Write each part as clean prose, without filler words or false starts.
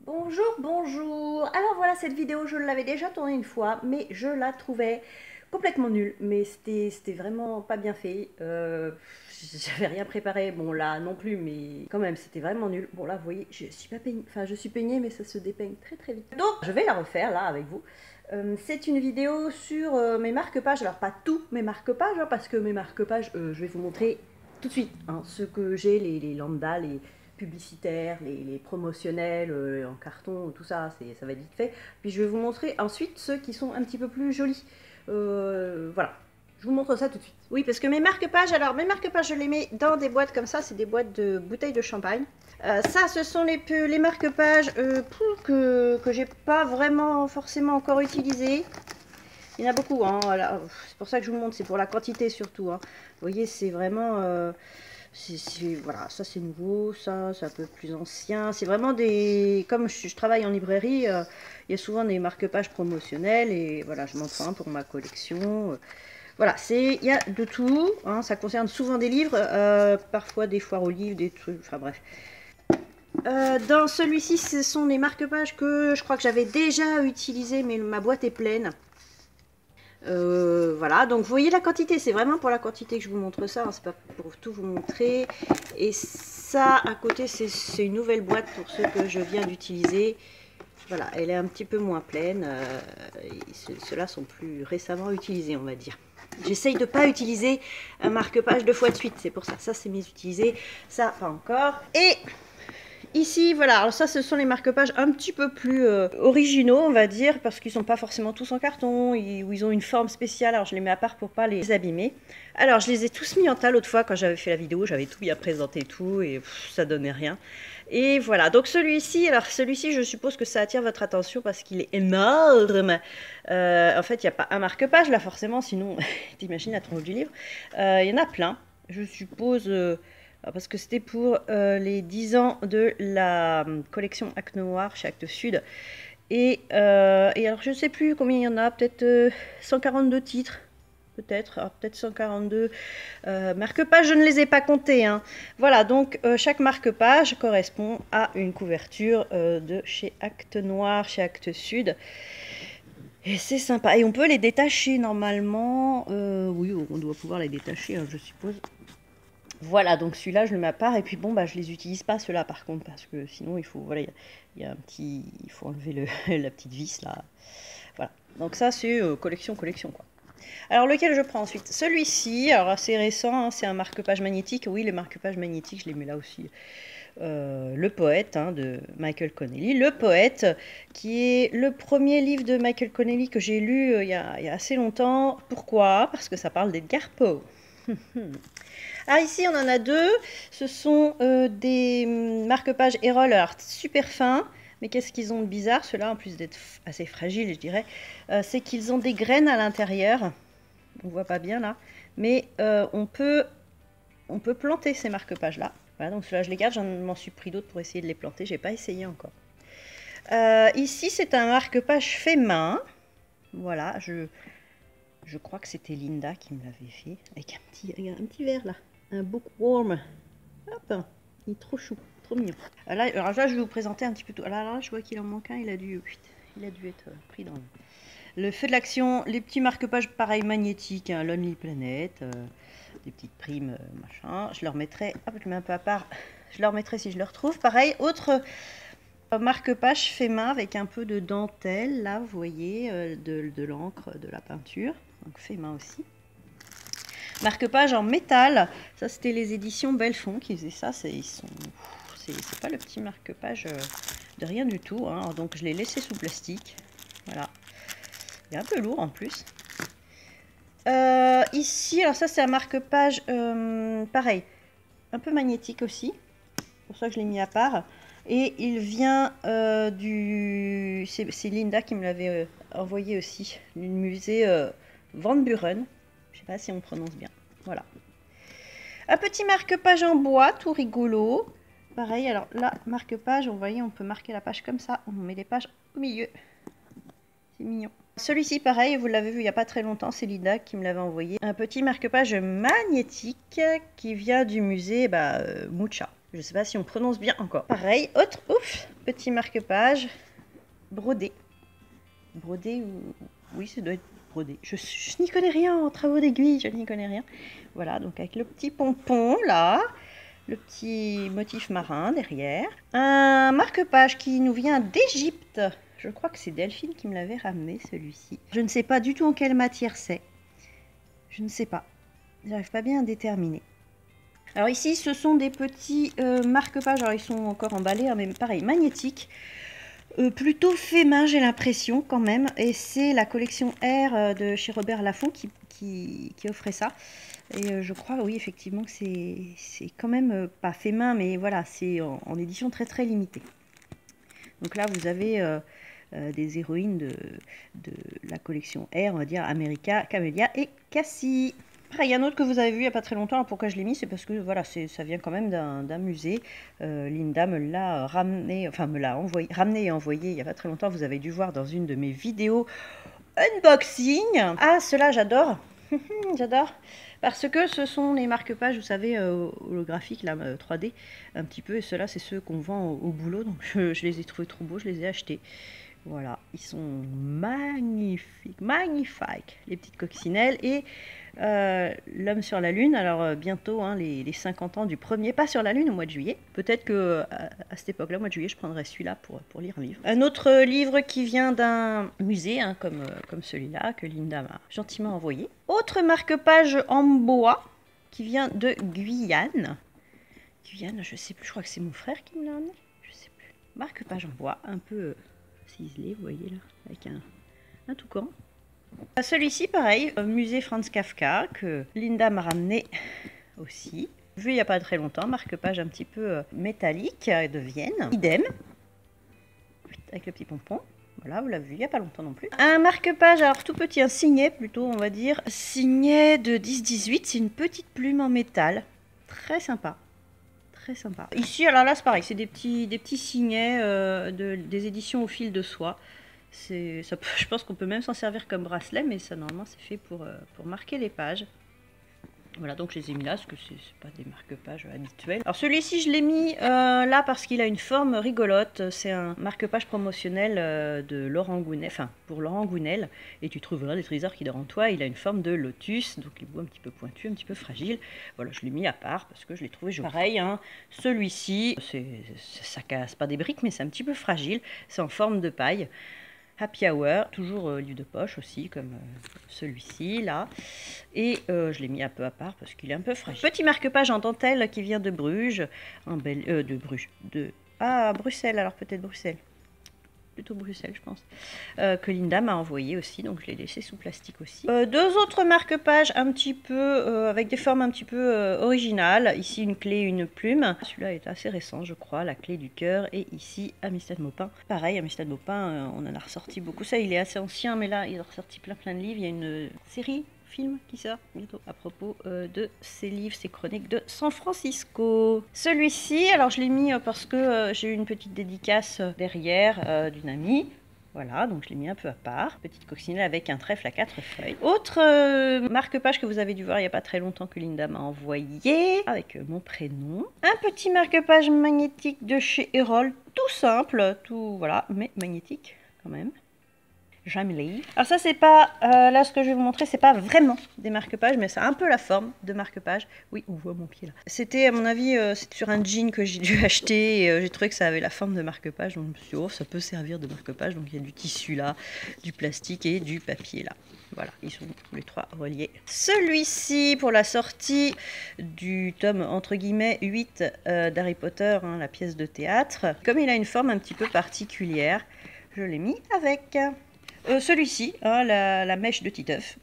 Bonjour, bonjour. Alors voilà, cette vidéo, je l'avais déjà tournée une fois, mais je la trouvais complètement nulle. Mais c'était vraiment pas bien fait. J'avais rien préparé. Bon là non plus, mais quand même, c'était vraiment nul. Bon là, vous voyez, je suis pas peignée. Enfin, je suis peignée, mais ça se dépeigne très très vite. Donc, je vais la refaire là avec vous. C'est une vidéo sur mes marque-pages. Alors pas tous mes marque-pages, hein, parce que mes marque-pages, je vais vous montrer tout de suite hein, ce que j'ai, les lambda, les publicitaires, les promotionnels en carton, tout ça, ça va être vite fait. Puis je vais vous montrer ensuite ceux qui sont un petit peu plus jolis. Voilà, je vous montre ça tout de suite. Oui, parce que mes marque-pages, alors mes marque-pages, je les mets dans des boîtes comme ça, c'est des boîtes de bouteilles de champagne. Ça, ce sont les marque-pages que j'ai pas vraiment forcément encore utilisés. Il y en a beaucoup, hein, voilà. C'est pour ça que je vous montre, c'est pour la quantité surtout. Hein. Vous voyez, c'est vraiment... voilà, ça c'est nouveau, ça c'est un peu plus ancien. C'est vraiment des... Comme je travaille en librairie, il y a souvent des marque-pages promotionnels et voilà, je m'en prends un pour ma collection. Voilà, il y a de tout, hein, ça concerne souvent des livres, parfois des foires aux livres, des trucs, enfin bref. Dans celui-ci, ce sont les marque-pages que je crois que j'avais déjà utilisés, mais ma boîte est pleine. Voilà, donc vous voyez la quantité, c'est vraiment pour la quantité que je vous montre ça, hein, c'est pas pour tout vous montrer. Et ça, à côté, c'est une nouvelle boîte pour ceux que je viens d'utiliser. Voilà, elle est un petit peu moins pleine. Ceux-là sont plus récemment utilisés, on va dire. J'essaye de ne pas utiliser un marque-page deux fois de suite, c'est pour ça. Ça, c'est mes utilisés, ça, pas encore. Et ici, voilà, alors ça, ce sont les marque-pages un petit peu plus originaux, on va dire, parce qu'ils sont pas forcément tous en carton, ou ils ont une forme spéciale, alors je les mets à part pour pas les abîmer. Alors, je les ai tous mis en tas l'autre fois, quand j'avais fait la vidéo, j'avais tout bien présenté et tout, et ça donnait rien. Et voilà, donc celui-ci, alors celui-ci, je suppose que ça attire votre attention parce qu'il est énorme. En fait, il n'y a pas un marque-page, là, forcément, sinon, t'imagines la tronche du livre. Il y en a plein, je suppose... parce que c'était pour les 10 ans de la collection Acte Noir chez Actes Sud. Et alors, je ne sais plus combien il y en a, peut-être 142 titres. Peut-être 142 marque-pages, je ne les ai pas comptés. Hein. Voilà, donc chaque marque-page correspond à une couverture de chez Acte Noir, chez Actes Sud. Et c'est sympa. Et on peut les détacher normalement. Oui, on doit pouvoir les détacher, hein, je suppose. Voilà, donc celui-là, je le mets à part. Et puis bon, bah, je les utilise pas, ceux-là, par contre, parce que sinon, il faut, voilà, il y a un petit... Il faut enlever la petite vis, là. Voilà. Donc ça, c'est collection, quoi. Alors, lequel je prends ensuite? Celui-ci, alors assez récent, hein, c'est un marque-page magnétique. Oui, les marque-pages magnétiques, je les mets là aussi. Le poète hein, de Michael Connelly. Le poète, qui est le premier livre de Michael Connelly que j'ai lu il y a assez longtemps. Pourquoi? Parce que ça parle d'Edgar Poe. Alors ici, on en a deux. Ce sont des marque-pages Erol Art super fins. Mais qu'est-ce qu'ils ont de bizarre, ceux-là, en plus d'être assez fragiles, je dirais, c'est qu'ils ont des graines à l'intérieur. On voit pas bien là. Mais on peut planter ces marque-pages-là. Voilà, donc ceux-là, je les garde. J'en m'en suis pris d'autres pour essayer de les planter. J'ai pas essayé encore. Ici, c'est un marque-page fait main. Voilà, je crois que c'était Linda qui me l'avait fait. Avec un petit verre là. Un bookworm. Hop, il est trop chou, trop mignon. Alors là, je vais vous présenter un petit peu tout. Là, je vois qu'il en manque un, il a dû être pris dans le feu de l'action. Les petits marque-pages, pareil, magnétiques, hein, Lonely Planet, des petites primes, machin. Je leur mettrai, hop, je mets un peu à part, je leur mettrai si je le retrouve. Pareil, autre marque-page fait main avec un peu de dentelle, là, vous voyez, de l'encre, de la peinture. Donc fait main aussi. Marque-page en métal, ça c'était les éditions Belfond qui faisaient ça, c'est pas le petit marque-page de rien du tout, hein. Donc je l'ai laissé sous plastique, voilà, il est un peu lourd en plus. Ici, alors ça c'est un marque-page pareil, un peu magnétique aussi, c'est pour ça que je l'ai mis à part, et il vient c'est Linda qui me l'avait envoyé aussi, du musée Van Buren. Je sais pas si on prononce bien. Voilà. Un petit marque-page en bois, tout rigolo. Pareil, alors là, marque-page, vous voyez, on peut marquer la page comme ça. On met les pages au milieu. C'est mignon. Celui-ci, pareil, vous l'avez vu il n'y a pas très longtemps, c'est Linda qui me l'avait envoyé. Un petit marque-page magnétique qui vient du musée Mucha. Je ne sais pas si on prononce bien encore. Pareil, autre, ouf, petit marque-page brodé. Brodé ou... Oui, ça doit être brodé. Je n'y connais rien en travaux d'aiguille, je n'y connais rien. Voilà, donc avec le petit pompon là, le petit motif marin derrière. Un marque-page qui nous vient d'Égypte. Je crois que c'est Delphine qui me l'avait ramené, celui-ci. Je ne sais pas du tout en quelle matière c'est. Je ne sais pas. J'arrive pas bien à déterminer. Alors ici, ce sont des petits marque-pages. Alors ils sont encore emballés, hein, mais pareil, magnétiques. Plutôt fait main, j'ai l'impression quand même. Et c'est la collection R de chez Robert Laffont qui offrait ça. Et je crois, oui, effectivement, que c'est quand même pas fait main, mais voilà, c'est en édition très très limitée. Donc là, vous avez des héroïnes de la collection R, on va dire America, Camellia et Cassie. Il y a un autre que vous avez vu il n'y a pas très longtemps. Alors pourquoi je l'ai mis? C'est parce que voilà, ça vient quand même d'un musée. Linda me l'a ramené, enfin me l'a ramené et envoyé il n'y a pas très longtemps. Vous avez dû voir dans une de mes vidéos unboxing. Ah, cela j'adore. J'adore. Parce que ce sont les marque-pages, vous savez, holographiques, là, 3D, un petit peu. Et ceux-là, c'est ceux qu'on vend au boulot. Donc je les ai trouvés trop beaux, je les ai achetés. Voilà, ils sont magnifiques, magnifiques, les petites coccinelles. Et l'homme sur la lune, alors bientôt hein, les 50 ans du premier pas sur la lune au mois de juillet. Peut-être que à cette époque-là, au mois de juillet, je prendrai celui-là pour lire un livre. Un autre livre qui vient d'un musée, hein, comme celui-là, que Linda m'a gentiment envoyé. Autre marque-page en bois qui vient de Guyane. Guyane, je sais plus, je crois que c'est mon frère qui me l'a amené. Je sais plus. Marque-page en bois, un peu ciselé, vous voyez là, avec un toucan. Celui-ci, pareil, musée Franz Kafka, que Linda m'a ramené aussi. Vu il n'y a pas très longtemps, marque-page un petit peu métallique de Vienne. Idem, avec le petit pompon. Voilà, vous l'avez vu il n'y a pas longtemps non plus. Un marque-page, alors tout petit, un signet plutôt, on va dire. Signet de 10-18, c'est une petite plume en métal. Très sympa. Très sympa. Ici, alors là, c'est pareil, c'est des petits signets des éditions au fil de soie. Je pense qu'on peut même s'en servir comme bracelet, mais ça, normalement, c'est fait pour marquer les pages. Voilà, donc je les ai mis là, parce que c'est pas des marque-pages habituels. Alors celui-ci, je l'ai mis là parce qu'il a une forme rigolote. C'est un marque-page promotionnel de Laurent Gounel, enfin, pour Laurent Gounel. Et tu trouveras des trésors qui dorment en toi. Il a une forme de lotus, donc les bouts un petit peu pointus, un petit peu fragiles. Voilà, je l'ai mis à part parce que je l'ai trouvé joli. Pareil, hein, celui-ci, ça casse pas des briques, mais c'est un petit peu fragile. C'est en forme de paille. Happy Hour, toujours livre de poche aussi, comme celui-ci là. Et je l'ai mis un peu à part parce qu'il est un peu fragile. Petit marque-page en dentelle qui vient de Bruges, Bruxelles, alors peut-être Bruxelles. Plutôt Bruxelles, je pense, que Linda m'a envoyé aussi, donc je l'ai laissé sous plastique aussi. Deux autres marque-pages un petit peu, avec des formes un petit peu originales. Ici, une clé, une plume. Celui-là est assez récent, je crois, la clé du cœur. Et ici, Amistad Maupin. Pareil, Amistad Maupin, on en a ressorti beaucoup. Ça, il est assez ancien, mais là, il a ressorti plein de livres. Il y a une série film qui sort bientôt à propos de ces livres, ces chroniques de San Francisco. Celui-ci, alors je l'ai mis parce que j'ai eu une petite dédicace derrière d'une amie. Voilà, donc je l'ai mis un peu à part. Petite coccinelle avec un trèfle à 4 feuilles. Autre marque-page que vous avez dû voir il n'y a pas très longtemps que Linda m'a envoyé, avec mon prénom. Un petit marque-page magnétique de chez Erol, tout simple, tout voilà, mais magnétique quand même. Jamily. Alors ça c'est pas, là ce que je vais vous montrer c'est pas vraiment des marque-pages mais ça a un peu la forme de marque-page. Oui on voit mon pied là. C'était à mon avis c'était sur un jean que j'ai dû acheter et j'ai trouvé que ça avait la forme de marque-page donc je me suis dit oh ça peut servir de marque-page. Donc il y a du tissu là, du plastique et du papier là. Voilà, ils sont tous les trois reliés. Celui-ci pour la sortie du tome entre guillemets 8 d'Harry Potter, hein, la pièce de théâtre. Comme il a une forme un petit peu particulière, je l'ai mis avec. Celui-ci, hein, la mèche de Titeuf,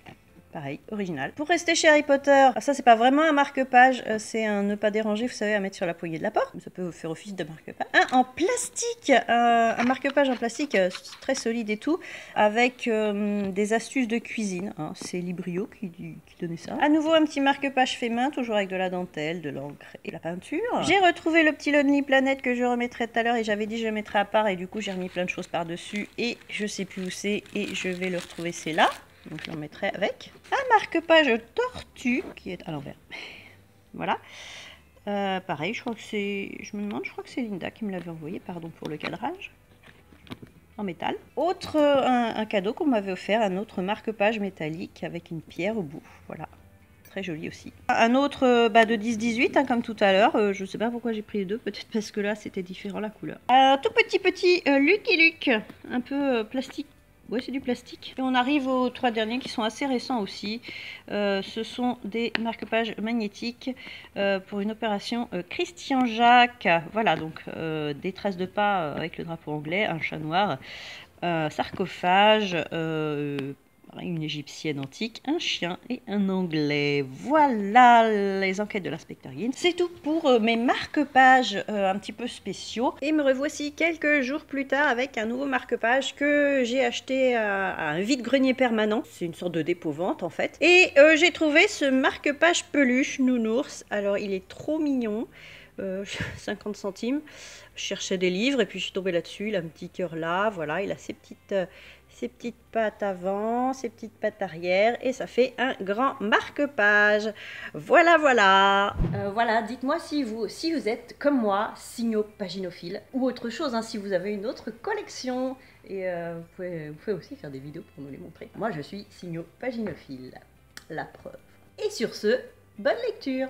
pareil, original. Pour rester chez Harry Potter, ça c'est pas vraiment un marque-page, c'est un ne pas déranger, vous savez, à mettre sur la poignée de la porte. Ça peut faire office de marque-page. Un en plastique, un marque-page en plastique très solide et tout, avec des astuces de cuisine. Hein. C'est Librio qui donnait ça. À nouveau un petit marque-page fait main, toujours avec de la dentelle, de l'encre et la peinture. J'ai retrouvé le petit Lonely Planet que je remettrai tout à l'heure et j'avais dit je le mettrai à part et du coup j'ai remis plein de choses par-dessus et je sais plus où c'est et je vais le retrouver, c'est là. Donc je l'en mettrai avec un marque-page tortue qui est à l'envers. Voilà. Pareil, je crois que c'est... Je me demande, je crois que c'est Linda qui me l'avait envoyé, pardon pour le cadrage. En métal. Autre, un cadeau qu'on m'avait offert, un autre marque-page métallique avec une pierre au bout. Voilà. Très joli aussi. Un autre de 10-18, hein, comme tout à l'heure. Je sais pas pourquoi j'ai pris les deux, peut-être parce que là c'était différent la couleur. Un tout petit Lucky Luke, un peu plastique. Ouais, c'est du plastique. Et on arrive aux 3 derniers qui sont assez récents aussi. Ce sont des marque-pages magnétiques pour une opération Christian Jacques. Voilà, donc des traces de pas avec le drapeau anglais, un chat noir, sarcophage, une égyptienne antique, un chien et un anglais. Voilà les enquêtes de l'inspecteur Guin. C'est tout pour mes marque-pages un petit peu spéciaux. Et me revoici quelques jours plus tard avec un nouveau marque-page que j'ai acheté à un vide-grenier permanent. C'est une sorte de dépôt-vente en fait. Et j'ai trouvé ce marque-page peluche nounours. Alors il est trop mignon. 50 centimes. Je cherchais des livres et puis je suis tombée là-dessus. Il a un petit cœur là, voilà, il a ses petites pattes avant, ses petites pattes arrière et ça fait un grand marque-page. Voilà, voilà. Voilà, dites-moi si vous êtes comme moi, signo-paginophile ou autre chose, hein, si vous avez une autre collection. Et vous pouvez aussi faire des vidéos pour nous les montrer. Moi, je suis signo-paginophile, la preuve. Et sur ce, bonne lecture.